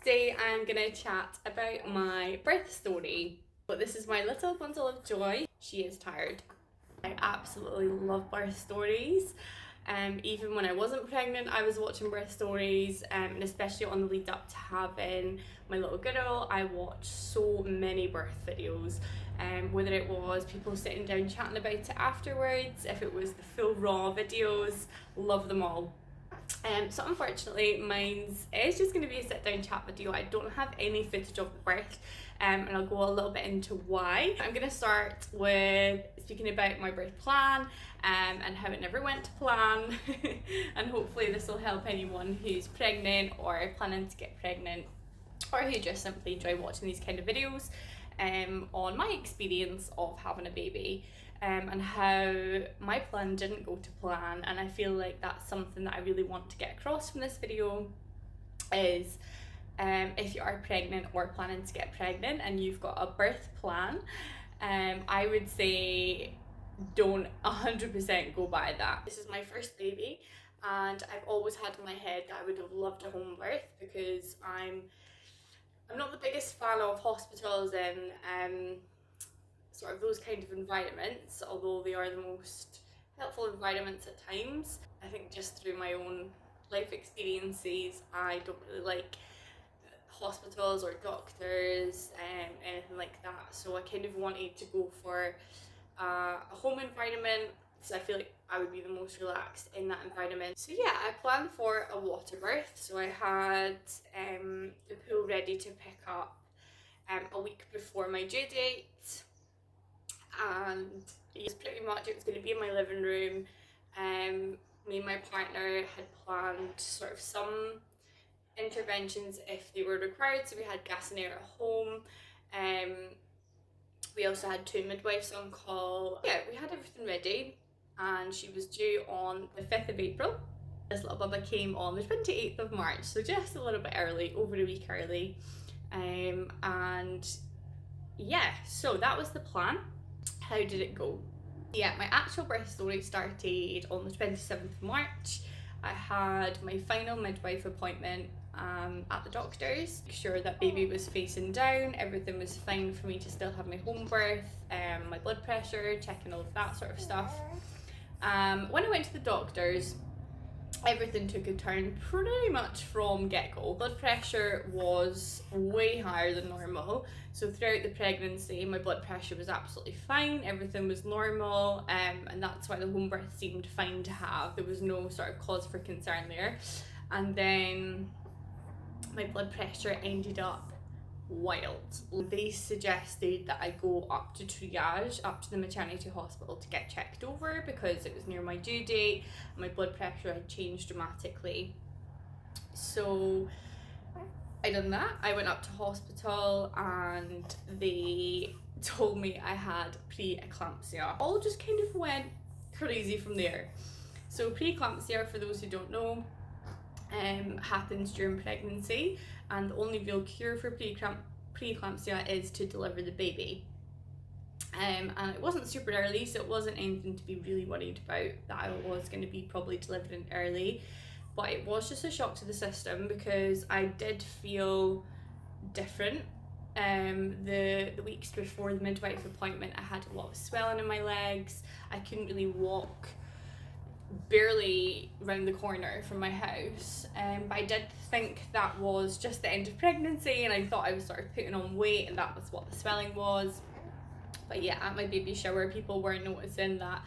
Today I'm gonna chat about my birth story. But this is my little bundle of joy. She is tired. I absolutely love birth stories. Even when I wasn't pregnant, I was watching birth stories, and especially on the lead up to having my little girl, I watched so many birth videos. Whether it was people sitting down chatting about it afterwards, if it was the full raw videos, love them all. So unfortunately, mine's is just going to be a sit down chat video. I don't have any footage of the birth, and I'll go a little bit into why. I'm going to start with speaking about my birth plan, and how it never went to plan, and hopefully this will help anyone who's pregnant or planning to get pregnant, or who just simply enjoy watching these kind of videos, on my experience of having a baby, and how my plan didn't go to plan. And I feel like that's something that I really want to get across from this video is, if you are pregnant or planning to get pregnant and you've got a birth plan, I would say don't 100% go by that. This is my first baby, and I've always had in my head that I would have loved a home birth because I'm not the biggest fan of hospitals and sort of those kind of environments, although they are the most helpful environments at times. I think just through my own life experiences, I don't really like hospitals or doctors, anything like that. So I kind of wanted to go for a home environment, so I feel like I would be the most relaxed in that environment. So yeah, I planned for a water birth. So I had the pool ready to pick up a week before my due date, and it was pretty much, it was going to be in my living room. Me and my partner had planned sort of some interventions if they were required. So we had gas and air at home. We also had two midwives on call. Yeah, we had everything ready, and she was due on the 5th of April. This little bubba came on the 28th of March, so just a little bit early, over a week early. And yeah, so that was the plan. How did it go? Yeah, my actual birth story started on the 27th of March. I had my final midwife appointment at the doctor's. Make sure that baby was facing down, everything was fine for me to still have my home birth, my blood pressure, checking all of that sort of stuff. When I went to the doctor's, everything took a turn pretty much from get-go. Blood pressure was way higher than normal. So throughout the pregnancy, my blood pressure was absolutely fine. Everything was normal, and that's why the home birth seemed fine to have. There was no sort of cause for concern there. And then my blood pressure ended up wild. They suggested that I go up to triage, up to the maternity hospital to get checked over because it was near my due date. My blood pressure had changed dramatically. So I done that. I went up to hospital and they told me I had preeclampsia. All just kind of went crazy from there. So preeclampsia, for those who don't know, happens during pregnancy, and the only real cure for preeclampsia is to deliver the baby. And it wasn't super early, so it wasn't anything to be really worried about that I was going to be probably delivering early, but it was just a shock to the system because I did feel different. The weeks before the midwife appointment, I had a lot of swelling in my legs. I couldn't really walk barely round the corner from my house, but I did think that was just the end of pregnancy, and I thought I was sort of putting on weight, and that was what the swelling was. But yeah, at my baby shower, people were noticing that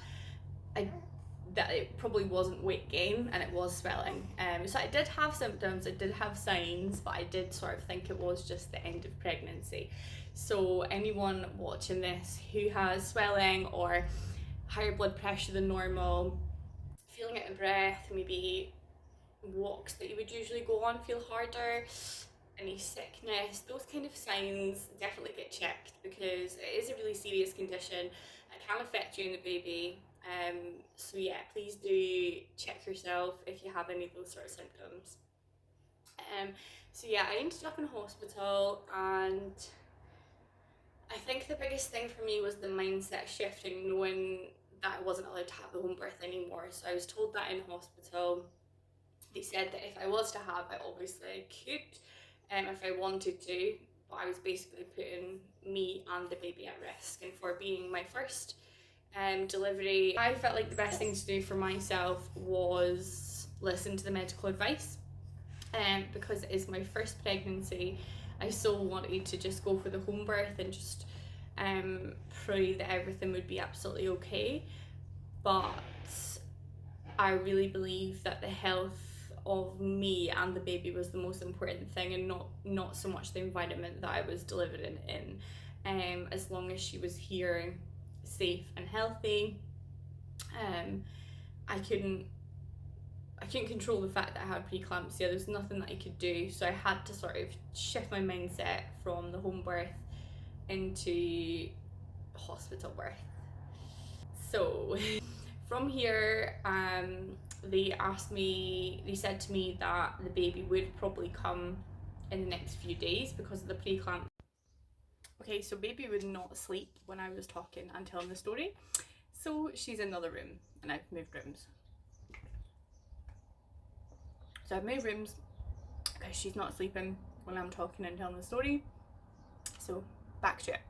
it probably wasn't weight gain and it was swelling. So I did have symptoms, I did have signs, but I did sort of think it was just the end of pregnancy. So anyone watching this who has swelling or higher blood pressure than normal, feeling out of breath, maybe walks that you would usually go on feel harder, any sickness, those kind of signs, definitely get checked because it is a really serious condition. It can affect you and the baby. So yeah, please do check yourself if you have any of those sort of symptoms. So yeah, I ended up in hospital, and I think the biggest thing for me was the mindset shifting, knowing that I wasn't allowed to have the home birth anymore. So I was told that in hospital. They said that if I was to have, I obviously could. if I wanted to, but I was basically putting me and the baby at risk. And for being my first delivery, I felt like the best thing to do for myself was listen to the medical advice. Because it is my first pregnancy, I so wanted to just go for the home birth and just pray that everything would be absolutely okay. But I really believe that the health of me and the baby was the most important thing, and not so much the environment that I was delivering in. As long as she was here, safe and healthy, um, I couldn't I couldn't control the fact that I had preeclampsia. There was nothing that I could do, so I had to sort of shift my mindset from the home birth into hospital birth. So from here, they said to me that the baby would probably come in the next few days because of the preeclampsia. Okay, so baby would not sleep when I was talking and telling the story, so she's in another room, and I've moved rooms. So I've moved rooms because she's not sleeping when I'm talking and telling the story. So back to it.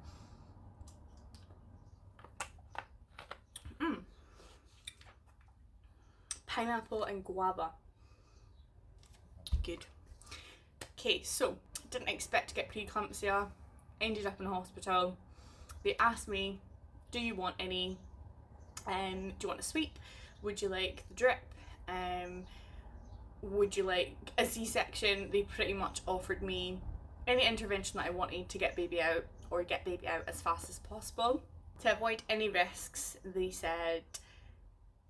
Pineapple and guava. Good. Okay, so didn't expect to get preeclampsia. Ended up in hospital. They asked me, do you want any? Do you want a sweep? Would you like the drip? Would you like a C-section? They pretty much offered me any intervention that I wanted to get baby out, or get baby out as fast as possible. To avoid any risks, they said,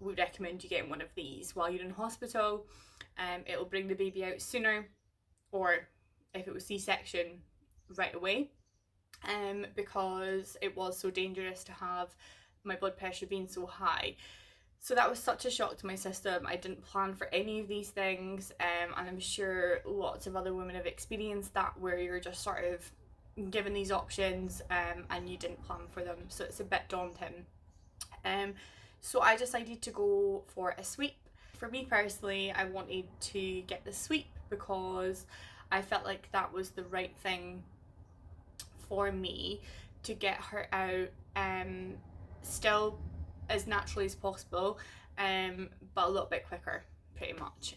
we recommend you getting one of these while you're in hospital. It'll bring the baby out sooner, or if it was C-section, right away. Because it was so dangerous to have my blood pressure being so high. So that was such a shock to my system. I didn't plan for any of these things, and I'm sure lots of other women have experienced that, where you're just sort of given these options and you didn't plan for them. So it's a bit daunting. So I decided to go for a sweep. For me personally, I wanted to get the sweep because I felt like that was the right thing for me to get her out still as naturally as possible, but a little bit quicker, pretty much.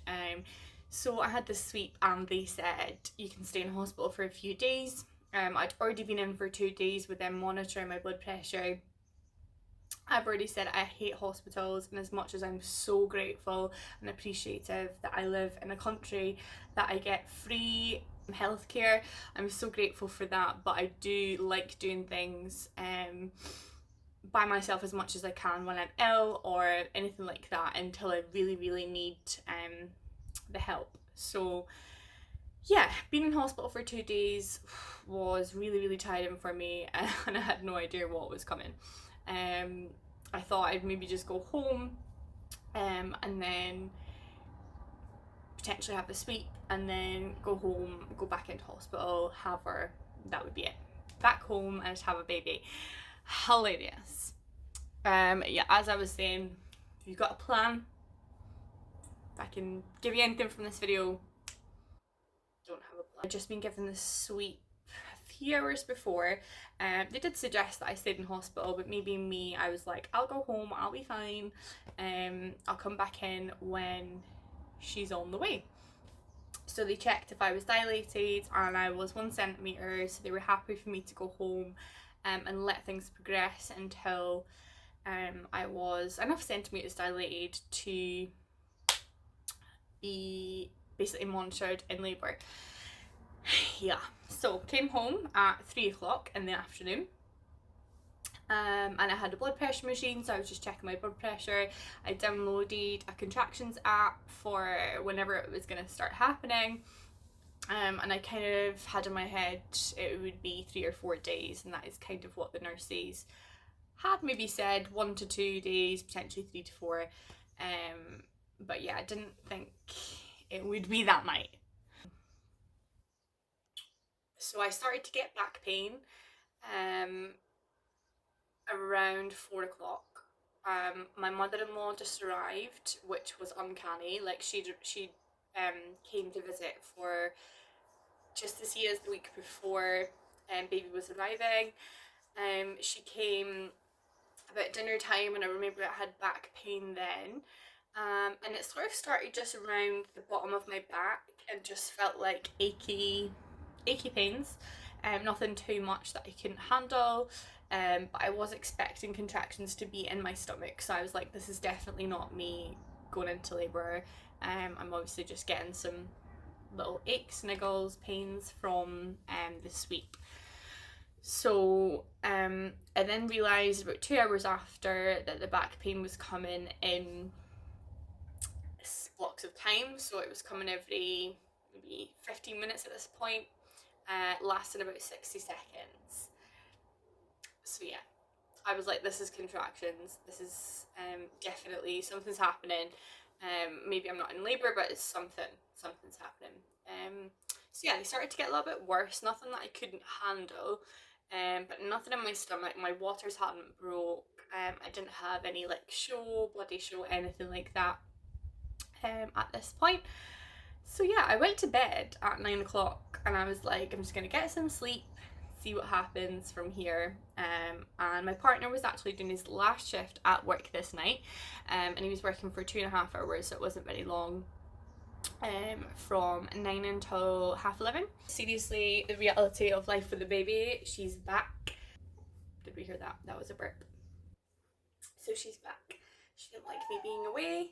So I had the sweep, and they said you can stay in hospital for a few days. I'd already been in for 2 days with them monitoring my blood pressure. I've already said I hate hospitals, and as much as I'm so grateful and appreciative that I live in a country that I get free healthcare, I'm so grateful for that, but I do like doing things by myself as much as I can when I'm ill or anything like that, until I really, really need the help. So yeah, being in hospital for 2 days was really, really tiring for me, and I had no idea what was coming. I thought I'd maybe just go home and then potentially have a sweep, and then go home, go back into hospital, have her, that would be it. Back home and just have a baby. Hilarious. Yeah, as I was saying, if you've got a plan, if I can give you anything from this video, don't have a plan. I'd just been given the sweep a few hours before. They did suggest that I stayed in hospital, but maybe me, I was like, I'll go home, I'll be fine. I'll come back in when she's on the way. So they checked if I was dilated, and I was 1 centimetre, so they were happy for me to go home and let things progress until I was enough centimetres dilated to be basically monitored in labour. Yeah, so came home at 3 o'clock in the afternoon. And I had a blood pressure machine, so I was just checking my blood pressure. I downloaded a contractions app for whenever it was going to start happening. And I kind of had in my head it would be 3 or 4 days, and that is kind of what the nurses had maybe said, 1 to 2 days, potentially 3 to 4. But yeah, I didn't think it would be that night. So I started to get back pain around 4 o'clock. My mother-in-law just arrived, which was uncanny. Like she came to visit for just to see us the week before baby was arriving. She came about dinner time, and I remember I had back pain then. And it sort of started just around the bottom of my back and just felt like achy pains. Nothing too much that I couldn't handle. But I was expecting contractions to be in my stomach, so I was like, this is definitely not me going into labour. I'm obviously just getting some little aches, niggles, pains from the sweep. So I then realised about 2 hours after that the back pain was coming in blocks of time. So it was coming every maybe 15 minutes at this point, lasting about 60 seconds. So yeah, I was like, this is contractions. This is definitely something's happening. Maybe I'm not in labour, but it's something's happening. So yeah, they started to get a little bit worse. Nothing that I couldn't handle, but nothing in my stomach. My waters hadn't broke. I didn't have any like bloody show, anything like that at this point. So yeah, I went to bed at 9 o'clock and I was like, I'm just gonna get some sleep, see what happens from here. And my partner was actually doing his last shift at work this night, and he was working for 2.5 hours, so it wasn't very long. From 9 until 11:30. Seriously, the reality of life with the baby, she's back. Did we hear that? That was a burp. So she's back. She didn't like me being away.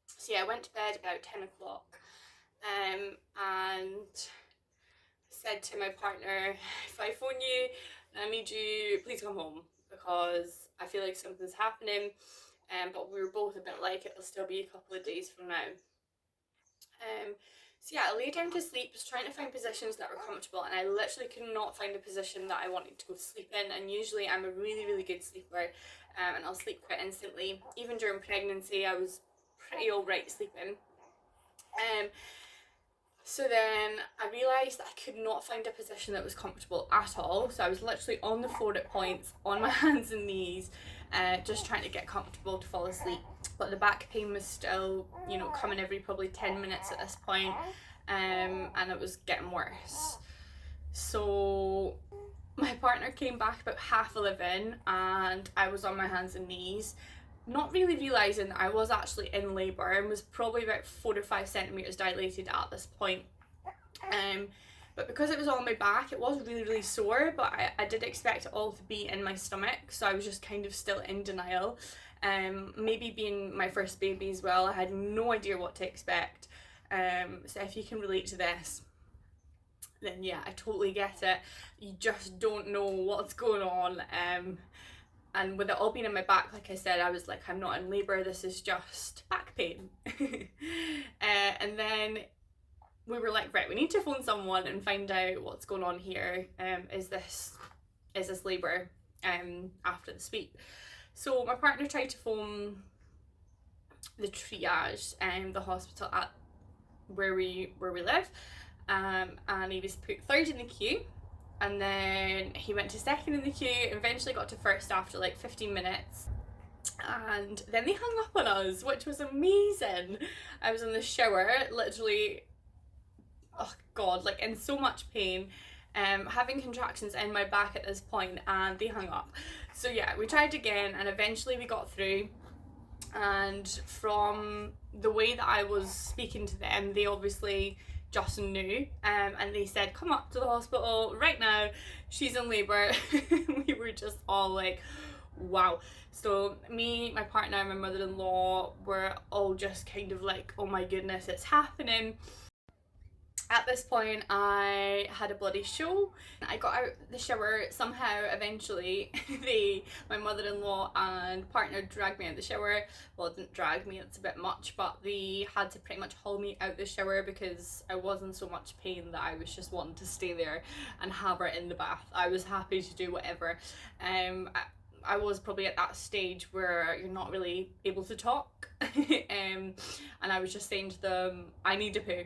So yeah, I went to bed about 10 o'clock, and said to my partner, if I phone you, I need you, please come home, because I feel like something's happening. But we were both a bit like, it'll still be a couple of days from now. So yeah, I lay down to sleep, was trying to find positions that were comfortable, and I literally could not find a position that I wanted to go sleep in. And usually I'm a really, really good sleeper, and I'll sleep quite instantly. Even during pregnancy, I was pretty alright sleeping. So then I realised that I could not find a position that was comfortable at all. So I was literally on the floor at points, on my hands and knees, just trying to get comfortable to fall asleep. But the back pain was still, coming every probably 10 minutes at this point, and it was getting worse. So my partner came back about 11:30 and I was on my hands and knees, not really realising that I was actually in labour and was probably about 4 or 5 centimetres dilated at this point. But because it was on my back, it was really, really sore, but I did expect it all to be in my stomach, so I was just kind of still in denial. Maybe being my first baby as well, I had no idea what to expect. So if you can relate to this, then yeah, I totally get it. You just don't know what's going on. And with it all being in my back, like I said, I was like, I'm not in labour, this is just back pain. And then we were like, right, we need to phone someone and find out what's going on here. Is this labour after the sweep? So my partner tried to phone the triage and the hospital at where we live, and he was put third in the queue, and then he went to second in the queue, eventually got to first after like 15 minutes, and then they hung up on us, which was amazing. I was in the shower, literally, oh god, like in so much pain, having contractions in my back at this point, and they hung up. So yeah, we tried again, and eventually we got through. And from the way that I was speaking to them, they obviously just knew, and they said, come up to the hospital right now, she's in labour. We were just all like, wow. So me, my partner, and my mother-in-law were all just kind of like, oh my goodness, it's happening. At this point, I had a bloody show. I got out the shower somehow, eventually. My mother-in-law and partner dragged me out the shower. Well, didn't drag me, it's a bit much, but they had to pretty much haul me out the shower because I was in so much pain that I was just wanting to stay there and have her in the bath. I was happy to do whatever. I was probably at that stage where you're not really able to talk. And I was just saying to them, I need to poo.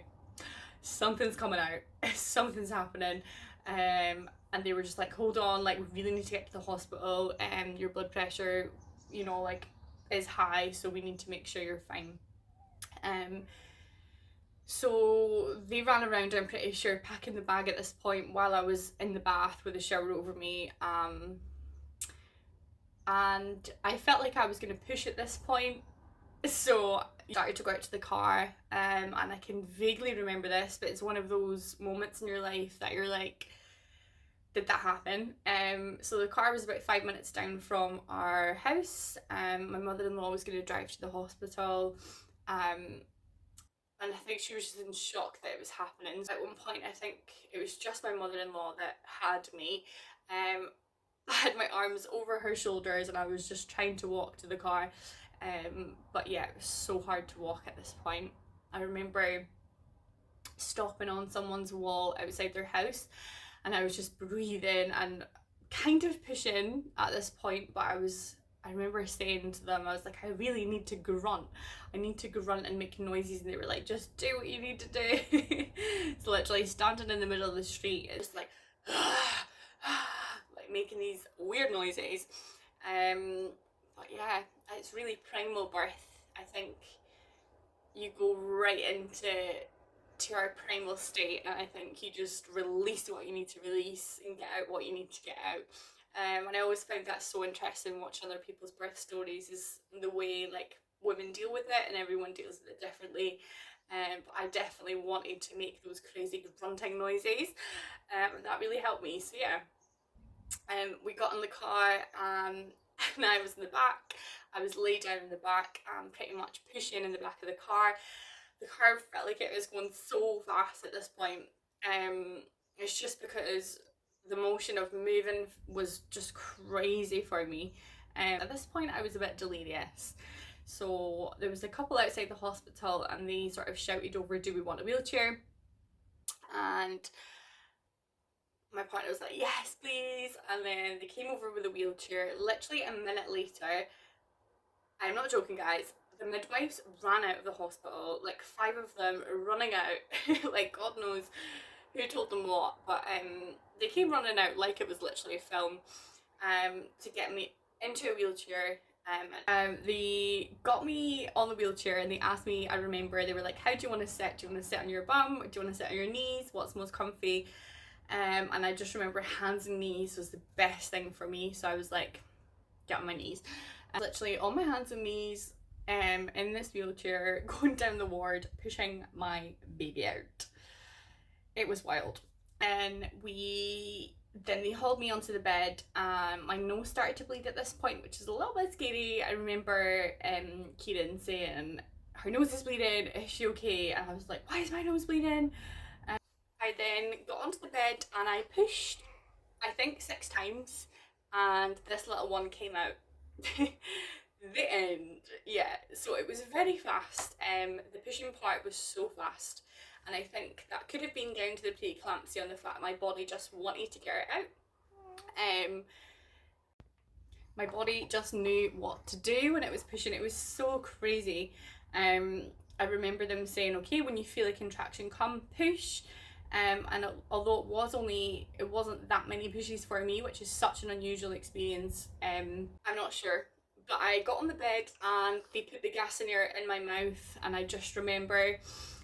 Something's coming out, something's happening. And they were just like, hold on, like, we really need to get to the hospital, your blood pressure, like, is high, so we need to make sure you're fine. So they ran around, I'm pretty sure, packing the bag at this point while I was in the bath with a shower over me. And I felt like I was going to push at this point. So I started to go out to the car, and I can vaguely remember this, but it's one of those moments in your life that you're like, did that happen? So the car was about 5 minutes down from our house. My mother-in-law was going to drive to the hospital. And I think she was just in shock that it was happening. At one point, I think it was just my mother-in-law that had me. I had my arms over her shoulders and I was just trying to walk to the car. But yeah, it was so hard to walk at this point. I remember stopping on someone's wall outside their house and I was just breathing and kind of pushing at this point, but I remember saying to them, I was like, I really need to grunt. I need to grunt and make noises, and they were like, just do what you need to do. It's literally standing in the middle of the street, it's like like making these weird noises. But yeah, it's really primal birth. I think you go right into our primal state, and I think you just release what you need to release and get out what you need to get out. And I always found that so interesting watching other people's birth stories, is the way like women deal with it, and everyone deals with it differently. But I definitely wanted to make those crazy grunting noises, and that really helped me. So yeah, we got in the car, and I was in the back. I was laid down in the back, pretty much pushing in the back of the car. The car felt like it was going so fast at this point. It's just because the motion of moving was just crazy for me. At this point, I was a bit delirious. So there was a couple outside the hospital, and they sort of shouted over, "Do we want a wheelchair?" And my partner was like, "Yes, please." And then they came over with a wheelchair. Literally a minute later, I'm not joking, guys, the midwives ran out of the hospital, like 5 of them running out, like God knows who told them what, but they came running out like it was literally a film, to get me into a wheelchair. They got me on the wheelchair and they asked me, I remember, they were like, how do you want to sit? Do you want to sit on your bum? Or do you want to sit on your knees? What's most comfy? And I just remember hands and knees was the best thing for me, so I was like, get on my knees. Literally on my hands and knees, in this wheelchair, going down the ward, pushing my baby out. It was wild. And then they hauled me onto the bed. My nose started to bleed at this point, which is a little bit scary. I remember Kieran saying, her nose is bleeding, is she okay? And I was like, why is my nose bleeding? I then got onto the bed and I pushed, I think 6 times, and this little one came out. The end. Yeah, so it was very fast. The pushing part was so fast, and I think that could have been down to the preeclampsia and the fact my body just wanted to get it out. My body just knew what to do when it was pushing. It was so crazy. I remember them saying, okay, when you feel a contraction come, push. And although it wasn't that many pushes for me, which is such an unusual experience, I'm not sure. But I got on the bed and they put the gas in my mouth, and I just remember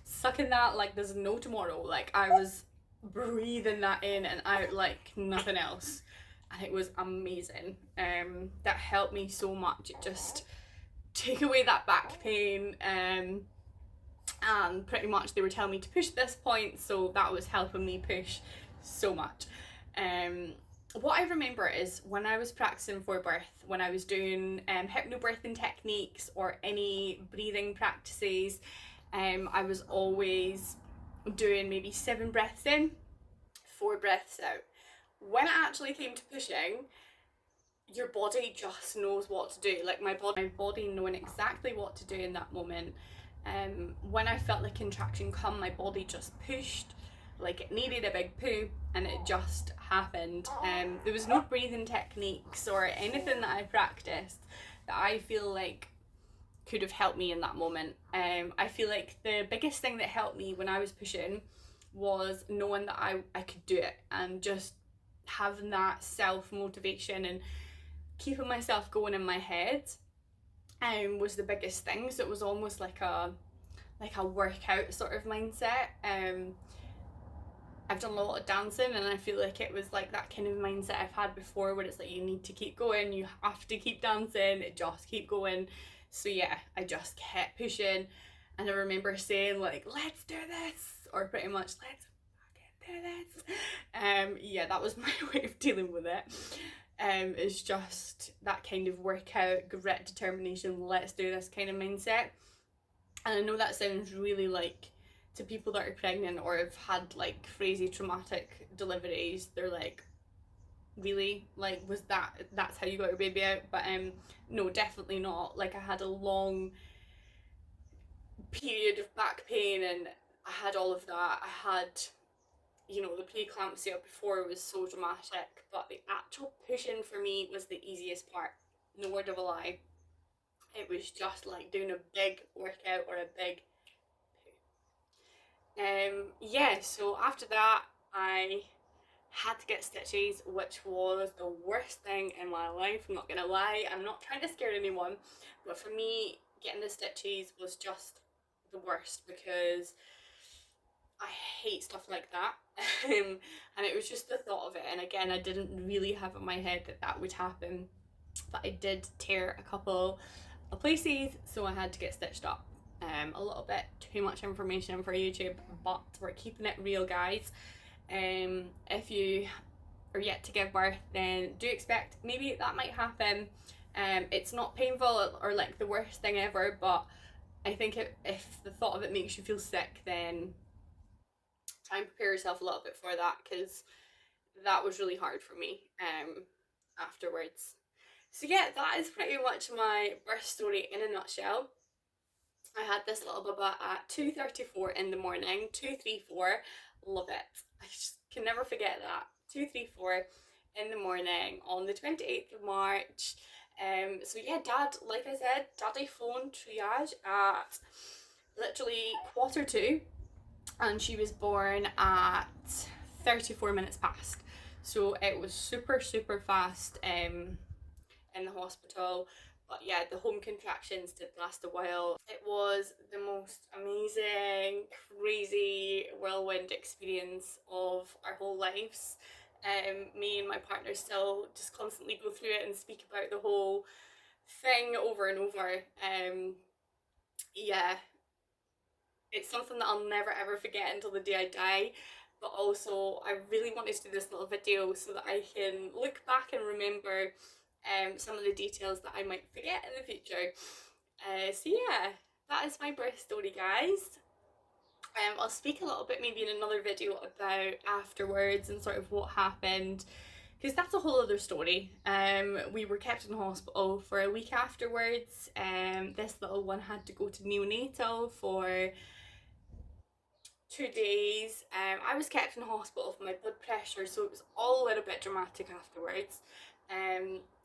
sucking that like there's no tomorrow. Like I was breathing that in and out like nothing else, and it was amazing. That helped me so much. It just took away that back pain. And pretty much they were telling me to push at this point, so that was helping me push so much. What I remember is when I was practicing for birth, when I was doing hypnobirthing techniques or any breathing practices, I was always doing maybe 7 breaths in, 4 breaths out. When it actually came to pushing, your body just knows what to do. Like my body knowing exactly what to do in that moment. When I felt the contraction come, my body just pushed like it needed a big poo, and it just happened. There was no breathing techniques or anything that I practiced that I feel like could have helped me in that moment. I feel like the biggest thing that helped me when I was pushing was knowing that I could do it, and just having that self-motivation and keeping myself going in my head was the biggest thing. So it was almost like a like a workout sort of mindset. I've done a lot of dancing, and I feel like it was like that kind of mindset I've had before, where it's like you need to keep going, you have to keep dancing, just keep going. So yeah, I just kept pushing, and I remember saying like, "Let's do this," or pretty much, "Let's fucking do this." Yeah, that was my way of dealing with it. It's just that kind of workout, grit, determination, let's do this kind of mindset. And I know that sounds really like, to people that are pregnant or have had like crazy traumatic deliveries, they're like, really, like, was that's how you got your baby out? But no, definitely not. Like, I had a long period of back pain, and I had all of that. I had, you know, the preeclampsia before was so dramatic, but the actual pushing for me was the easiest part. No word of a lie. It was just like doing a big workout or a big yeah, so after that, I had to get stitches, which was the worst thing in my life. I'm not gonna lie, I'm not trying to scare anyone, but for me, getting the stitches was just the worst because I hate stuff like that. And it was just the thought of it. And again, I didn't really have in my head that that would happen, but I did tear a couple of places, so I had to get stitched up. A little bit too much information for YouTube, but we're keeping it real, guys. If you are yet to give birth, then do expect maybe that might happen. It's not painful or like the worst thing ever, but I think if the thought of it makes you feel sick, then try and prepare yourself a little bit for that, because that was really hard for me afterwards. So yeah, that is pretty much my birth story in a nutshell. I had this little bubba at 2:34 in the morning. 2:34, love it. I just can never forget that. 2:34 in the morning on the 28th of March. So yeah, Dad, like I said, Daddy phoned triage at literally 1:45, and she was born at 34 minutes past. So it was super, super fast in the hospital. But yeah, the home contractions did last a while. It was the most amazing, crazy whirlwind experience of our whole lives. Me and my partner still just constantly go through it and speak about the whole thing over and over. Yeah, it's something that I'll never ever forget until the day I die. But also, I really wanted to do this little video so that I can look back and remember some of the details that I might forget in the future. So yeah, that is my birth story, guys. I'll speak a little bit maybe in another video about afterwards and sort of what happened, because that's a whole other story. We were kept in hospital for a week afterwards. This little one had to go to neonatal for 2 days. I was kept in hospital for my blood pressure, so it was all a little bit dramatic afterwards.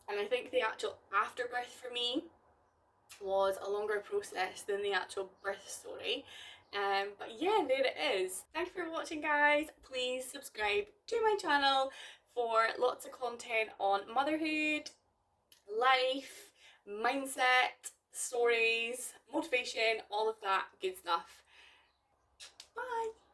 And I think the actual afterbirth for me was a longer process than the actual birth story. But yeah, there it is. Thanks for watching, guys. Please subscribe to my channel for lots of content on motherhood, life, mindset, stories, motivation, all of that good stuff. Bye.